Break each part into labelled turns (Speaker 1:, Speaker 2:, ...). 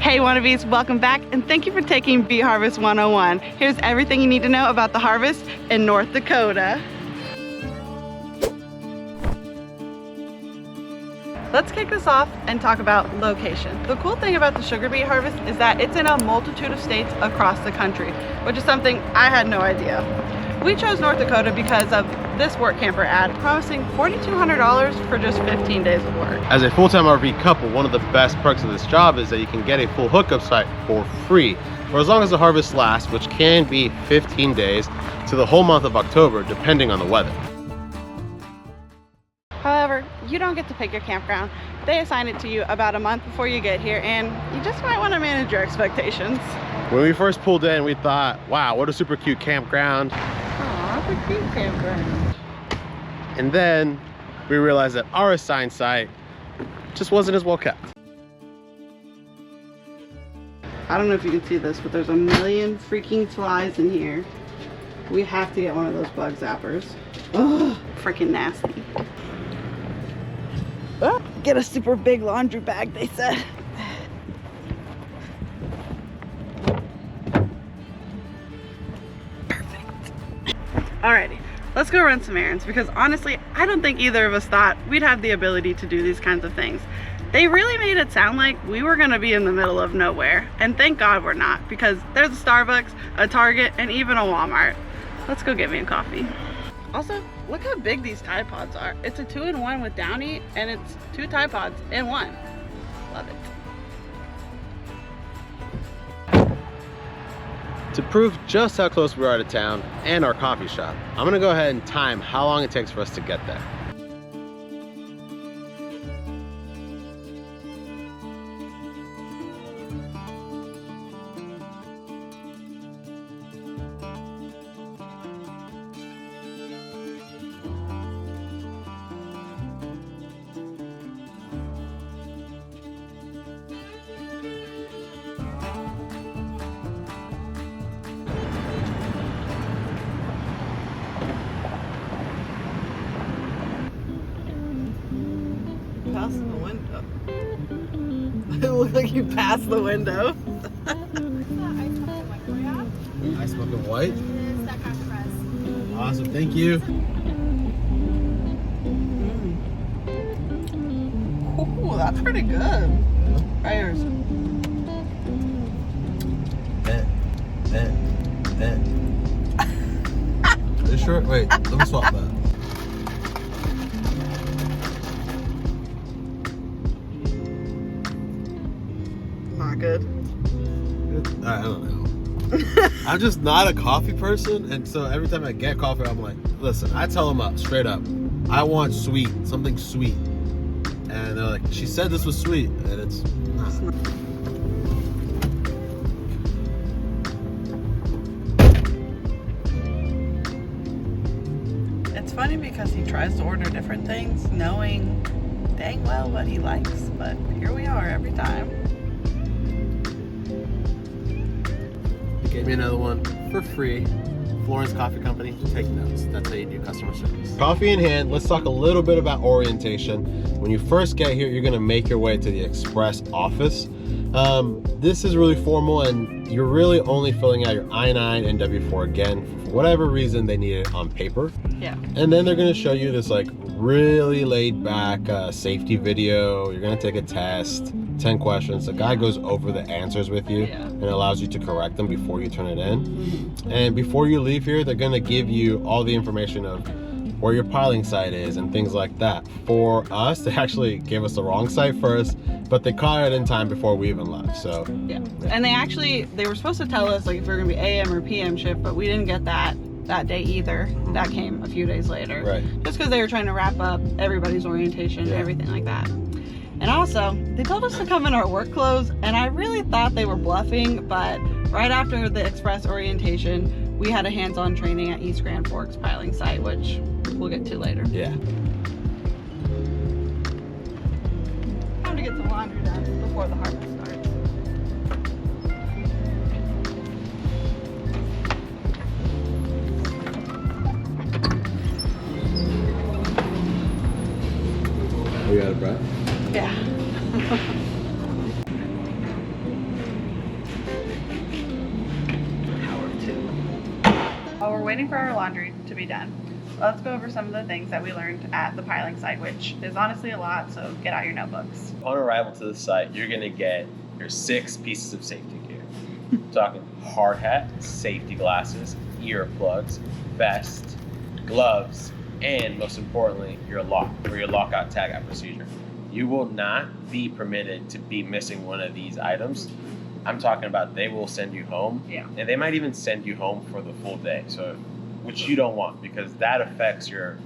Speaker 1: Hey Wannabes, welcome back and thank you for taking Beet Harvest 101. Here's everything you need to know about the harvest in North Dakota. Let's kick this off and talk about location. The cool thing about the sugar beet harvest is that it's in a multitude of states across the country, which is something I had no idea. We chose North Dakota because of this work camper ad promising $4,200 for just 15 days of work.
Speaker 2: As a full-time RV couple, one of the best perks of this job is that you can get a full hookup site for free for as long as the harvest lasts, which can be 15 days to the whole month of October, depending on the weather.
Speaker 1: However, you don't get to pick your campground. They assign it to you about a month before you get here, and you just might want to manage your expectations.
Speaker 2: When we first pulled in, we thought, wow, what a super cute campground.
Speaker 1: Aw, that's a cute campground.
Speaker 2: And then we realized that our assigned site just wasn't as well kept.
Speaker 1: I don't know if you can see this, but there's a million freaking flies in here. We have to get one of those bug zappers. Ugh, freaking nasty. Oh, get a super big laundry bag, they said. Perfect. Alrighty, let's go run some errands because honestly, I don't think either of us thought we'd have the ability to do these kinds of things. They really made it sound like we were gonna be in the middle of nowhere, and thank God we're not, because there's a Starbucks, a Target, and even a Walmart. Let's go get me a coffee. Also, look how big these Tide Pods are. It's a 2-in-1 with Downy, and it's 2 Tide Pods in one. Love it.
Speaker 2: To prove just how close we are to town and our coffee shop, I'm gonna go ahead and time how long it takes for us to get there.
Speaker 1: Past the window. It looked like you passed the window.
Speaker 2: Ice smoking white? Awesome, thank you.
Speaker 1: Ooh, that's pretty good. Right here's.
Speaker 2: Are you sure? Wait, let me swap that.
Speaker 1: Not good.
Speaker 2: I don't know. I'm just not a coffee person, and so every time I get coffee, I'm like, listen, I tell them up, straight up, I want sweet, something sweet. And they're like, she said this was sweet, and it's not.
Speaker 1: It's funny because he tries to order different things, knowing dang well what he likes, but here we are every time.
Speaker 2: Gave me another one for free. Florence Coffee Company, take notes. That's how you do customer service. Coffee in hand, let's talk a little bit about orientation. When you first get here, you're gonna make your way to the express office. This is really formal, and you're really only filling out your I-9 and W-4 again. For whatever reason, they need it on paper.
Speaker 1: Yeah.
Speaker 2: And then they're gonna show you this like really laid back safety video. You're gonna take a test, 10 questions. The guy goes over the answers with you and allows you to correct them before you turn it in. And before you leave here, they're gonna give you all the information of where your piling site is and things like that. For us, they actually gave us the wrong site first, but they caught it in time before we even left, so.
Speaker 1: Yeah. And they were supposed to tell us like if we were gonna be AM or PM shift, but we didn't get that day either. That came a few days later.
Speaker 2: Right.
Speaker 1: Just because they were trying to wrap up everybody's orientation and everything like that. And also, they told us to come in our work clothes, and I really thought they were bluffing, but right after the express orientation, we had a hands-on training at East Grand Forks piling site, which we'll get to later.
Speaker 2: Yeah.
Speaker 1: Time to get some laundry done before the harvest starts.
Speaker 2: Are you out of breath?
Speaker 1: Yeah. waiting for our laundry to be done. Let's go over some of the things that we learned at the piling site, which is honestly a lot, so get out your notebooks.
Speaker 3: On arrival to the site, you're going to get your 6 pieces of safety gear. Talking hard hat, safety glasses, earplugs, vest, gloves, and most importantly, your lock or your lockout tagout procedure. You will not be permitted to be missing one of these items. I'm talking about they will send you home, and they might even send you home for the full day. So, which you don't want because that affects your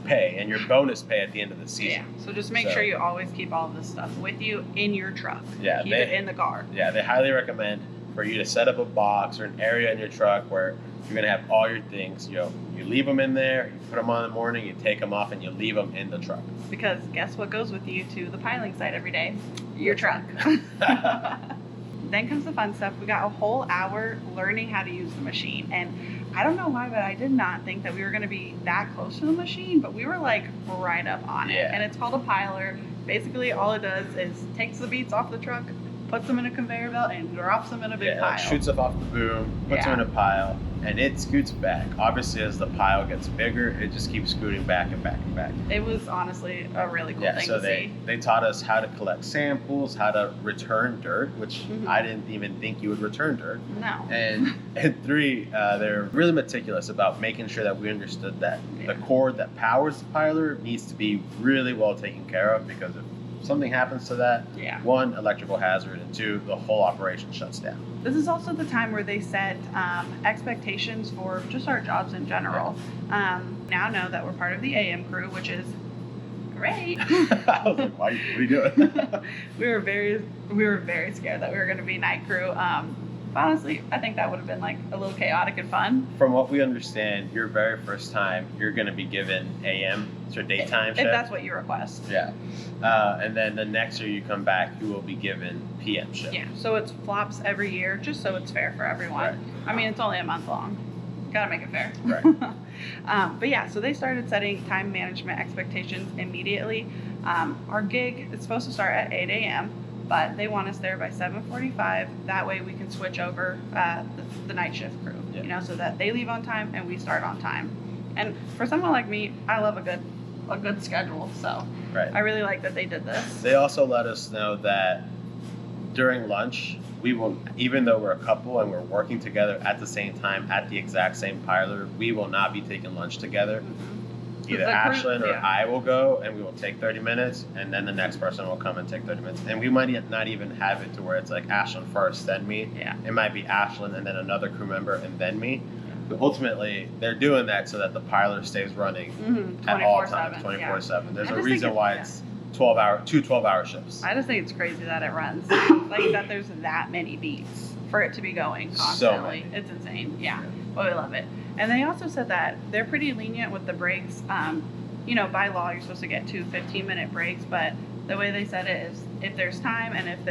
Speaker 3: pay and your bonus pay at the end of the season.
Speaker 1: Yeah. So just make sure you always keep all of this stuff with you in your truck.
Speaker 3: Yeah.
Speaker 1: Keep it in the car.
Speaker 3: Yeah. They highly recommend for you to set up a box or an area in your truck where you're gonna have all your things. You leave them in there. You put them on in the morning. You take them off and you leave them in the truck. Because
Speaker 1: guess what goes with you to the piling site every day? Your truck. Then comes the fun stuff. We got a whole hour learning how to use the machine. And I don't know why, but I did not think that we were going to be that close to the machine, but we were like right up on it. And it's called a piler. Basically, all it does is takes the beets off the truck, puts them in a conveyor belt, and drops them in a big pile.
Speaker 3: It shoots them off the boom, puts them in a pile, and it scoots back. Obviously, as the pile gets bigger, it just keeps scooting back and back and back.
Speaker 1: It was honestly a really cool thing to see.
Speaker 3: They taught us how to collect samples, how to return dirt, which I didn't even think you would return dirt.
Speaker 1: No.
Speaker 3: And 3, they're really meticulous about making sure that we understood that the cord that powers the piler needs to be really well taken care of, because if something happens to that, 1, electrical hazard, and 2, the whole operation shuts down.
Speaker 1: This is also the time where they set expectations for just our jobs in general. Now know that we're part of the AM crew, which is great.
Speaker 3: I was like, what are you doing?
Speaker 1: we were very scared that we were going to be night crew. Honestly, I think that would have been like a little chaotic and fun.
Speaker 3: From what we understand, your very first time, you're going to be given AM, so daytime shift.
Speaker 1: If that's what you request.
Speaker 3: Yeah. And then the next year you come back, you will be given PM shift.
Speaker 1: Yeah, so it's flops every year, just so it's fair for everyone.
Speaker 3: Right.
Speaker 1: I mean, it's only a month long. Gotta make it fair.
Speaker 3: Right.
Speaker 1: But yeah, so they started setting time management expectations immediately. Our gig is supposed to start at 8 a.m., but they want us there by 7:45. That way we can switch over the night shift crew, so that they leave on time and we start on time. And for someone like me, I love a good schedule, so I really like that they did this.
Speaker 3: They also let us know that during lunch, we will, even though we're a couple and we're working together at the same time at the exact same piler, we will not be taking lunch together. Either Ashlyn or I will go and we will take 30 minutes, and then the next person will come and take 30 minutes. And we might not even have it to where it's like Ashlyn first, then me.
Speaker 1: Yeah.
Speaker 3: It might be Ashlyn and then another crew member and then me. But ultimately, they're doing that so that the piler stays running at all times, 24/7. There's a reason why it's 2 12-hour shifts.
Speaker 1: I just think it's crazy that it runs. Like that there's that many beats for it to be going constantly. It's insane. Yeah. But we love it. And they also said that they're pretty lenient with the breaks. By law, you're supposed to get 2 15-minute breaks, but the way they said it is if there's time and if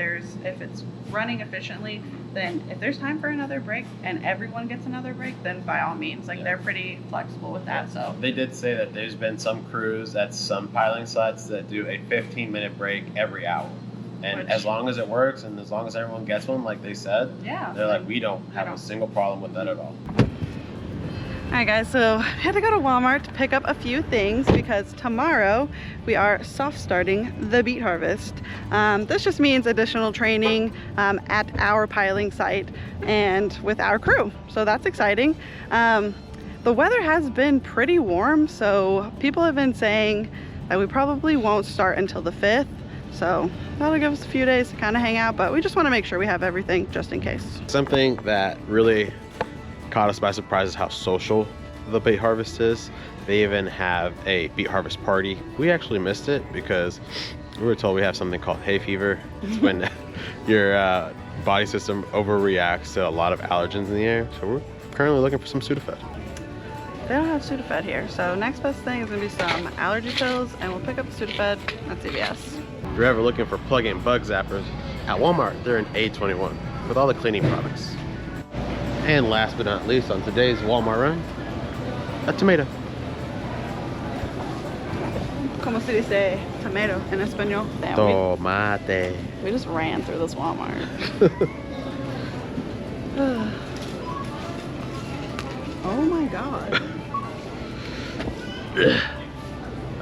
Speaker 1: it's running efficiently, then if there's time for another break and everyone gets another break, then by all means, they're pretty flexible with that. So
Speaker 3: they did say that there's been some crews at some piling sites that do a 15-minute break every hour. And as long as it works and as long as everyone gets one, like they said, they're like, we don't have a single problem with that at all.
Speaker 1: Alright guys, so I had to go to Walmart to pick up a few things because tomorrow we are soft starting the beet harvest. This just means additional training at our piling site and with our crew, so that's exciting. The weather has been pretty warm, so people have been saying that we probably won't start until the 5th, so that'll give us a few days to kind of hang out, but we just want to make sure we have everything just in case.
Speaker 2: Something that really caught us by surprise is how social the beet harvest is. They even have a beet harvest party. We actually missed it because we were told we have something called hay fever. It's when your body system overreacts to a lot of allergens in the air. So we're currently looking for some Sudafed.
Speaker 1: They don't have Sudafed here, so next best thing is gonna be some allergy pills, and we'll pick up the Sudafed at CVS.
Speaker 2: If you're ever looking for plug-in bug zappers, at Walmart they're in A21 with all the cleaning products. And last but not least, on today's Walmart run, a tomato.
Speaker 1: Como se dice tomato in español? Damn,
Speaker 2: Tomate.
Speaker 1: we just ran through this Walmart. Oh my god.
Speaker 2: I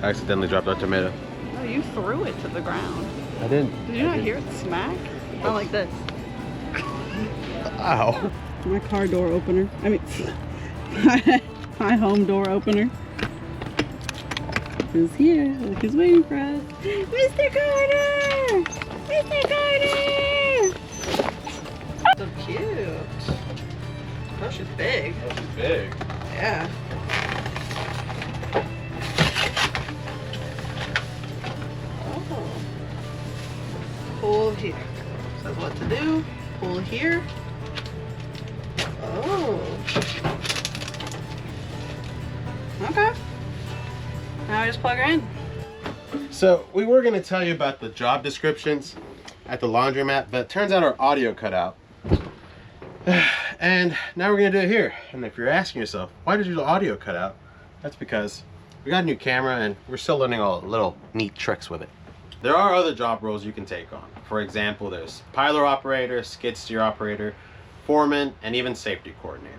Speaker 2: accidentally dropped our tomato.
Speaker 1: Oh, you threw it to the ground.
Speaker 2: I didn't.
Speaker 1: Did you not hear it smack? Not like this.
Speaker 2: Ow.
Speaker 1: My car door opener. I mean, my home door opener. Who's here? Look who's waiting for us. Mr. Carter! Mr. Carter! So cute. Oh, she's big.
Speaker 2: Oh, she's big.
Speaker 1: Yeah. Oh. Pull here. Says what to do. Pull here. Oh. Okay. Now we just plug her in.
Speaker 2: So we were going to tell you about the job descriptions at the laundromat, but it turns out our audio cut out. And now we're going to do it here. And if you're asking yourself, why did your audio cut out? That's because we got a new camera and we're still learning all the little neat tricks with it. There are other job roles you can take on. For example, there's piler operator, skid steer operator, foreman, and even safety coordinator.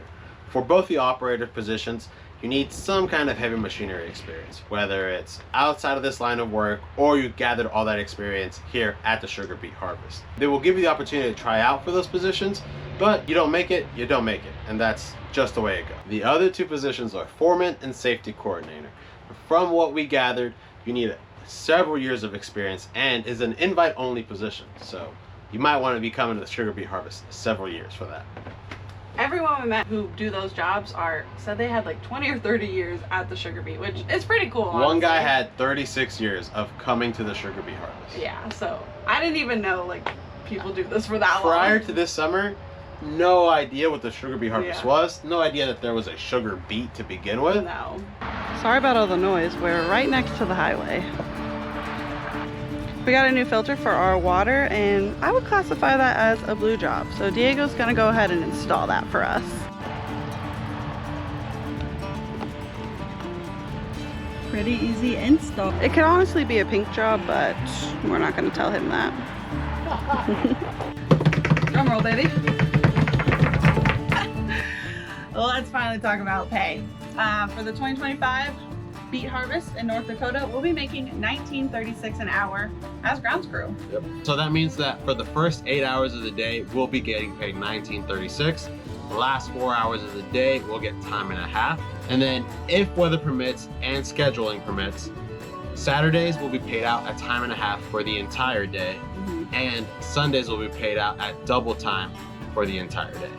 Speaker 2: For both the operator positions, you need some kind of heavy machinery experience, whether it's outside of this line of work or you gathered all that experience here at the Sugar Beet Harvest. They will give you the opportunity to try out for those positions, but you don't make it, you don't make it, and that's just the way it goes. The other two positions are foreman and safety coordinator. From what we gathered, you need several years of experience and is an invite-only position, so you might want to be coming to the Sugar Beet Harvest several years for that.
Speaker 1: Everyone we met who do those jobs said they had like 20 or 30 years at the Sugar Beet, which is pretty cool. Honestly.
Speaker 2: One guy had 36 years of coming to the Sugar Beet Harvest.
Speaker 1: Yeah, so I didn't even know like people do this for that long.
Speaker 2: Prior to this summer, no idea what the Sugar Beet Harvest was. No idea that there was a sugar beet to begin with.
Speaker 1: No. Sorry about all the noise. We're right next to the highway. We got a new filter for our water, and I would classify that as a blue job. So Diego's gonna go ahead and install that for us. Pretty easy install. It could honestly be a pink job, but we're not gonna tell him that. Drum roll, baby. Well, let's finally talk about pay. For the 2025 Beet Harvest in North Dakota, we'll be making $19.36 an hour as grounds crew.
Speaker 2: Yep. So that means that for the first 8 hours of the day, we'll be getting paid $19.36. The last 4 hours of the day, we'll get time and a half. And then if weather permits and scheduling permits, Saturdays will be paid out at time and a half for the entire day. And Sundays will be paid out at double time for the entire day.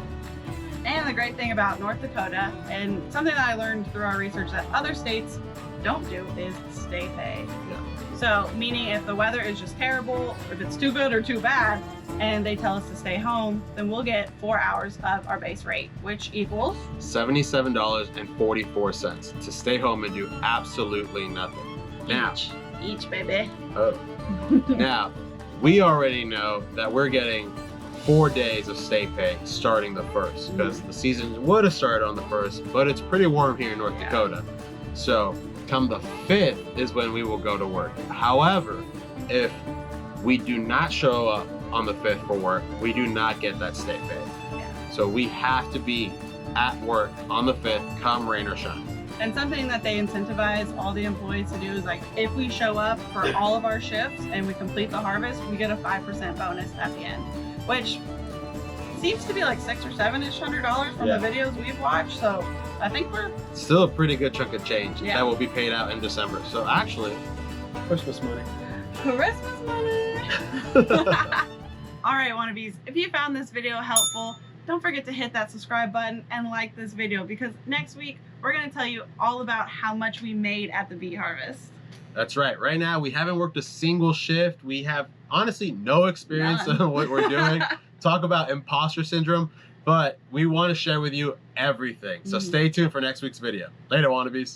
Speaker 1: And the great thing about North Dakota, and something that I learned through our research that other states don't do, is stay pay.
Speaker 2: Yeah.
Speaker 1: So meaning if the weather is just terrible, if it's too good or too bad, and they tell us to stay home, then we'll get 4 hours of our base rate, which equals
Speaker 2: $77.44 to stay home and do absolutely nothing. Now,
Speaker 1: each baby.
Speaker 2: Oh. Now, we already know that we're getting 4 days of stay pay starting the 1st, because the season would have started on the 1st, but it's pretty warm here in North Dakota. So come the 5th is when we will go to work. However, if we do not show up on the 5th for work, we do not get that stay pay. So we have to be at work on the 5th, come rain or shine.
Speaker 1: And something that they incentivize all the employees to do is, like, if we show up for all of our shifts and we complete the harvest, we get a 5% bonus at the end, which seems to be like $600 or $700 from the videos we've watched. So I think we're
Speaker 2: still a pretty good chunk of change that will be paid out in December. So actually,
Speaker 1: Christmas money. Christmas money. All right, wannabes, if you found this video helpful, don't forget to hit that subscribe button and like this video, because next week we're going to tell you all about how much we made at the Beet Harvest.
Speaker 2: That's right. Right now, we haven't worked a single shift. We have honestly no experience in what we're doing. Talk about imposter syndrome, but we want to share with you everything. So stay tuned for next week's video. Later, wannabes.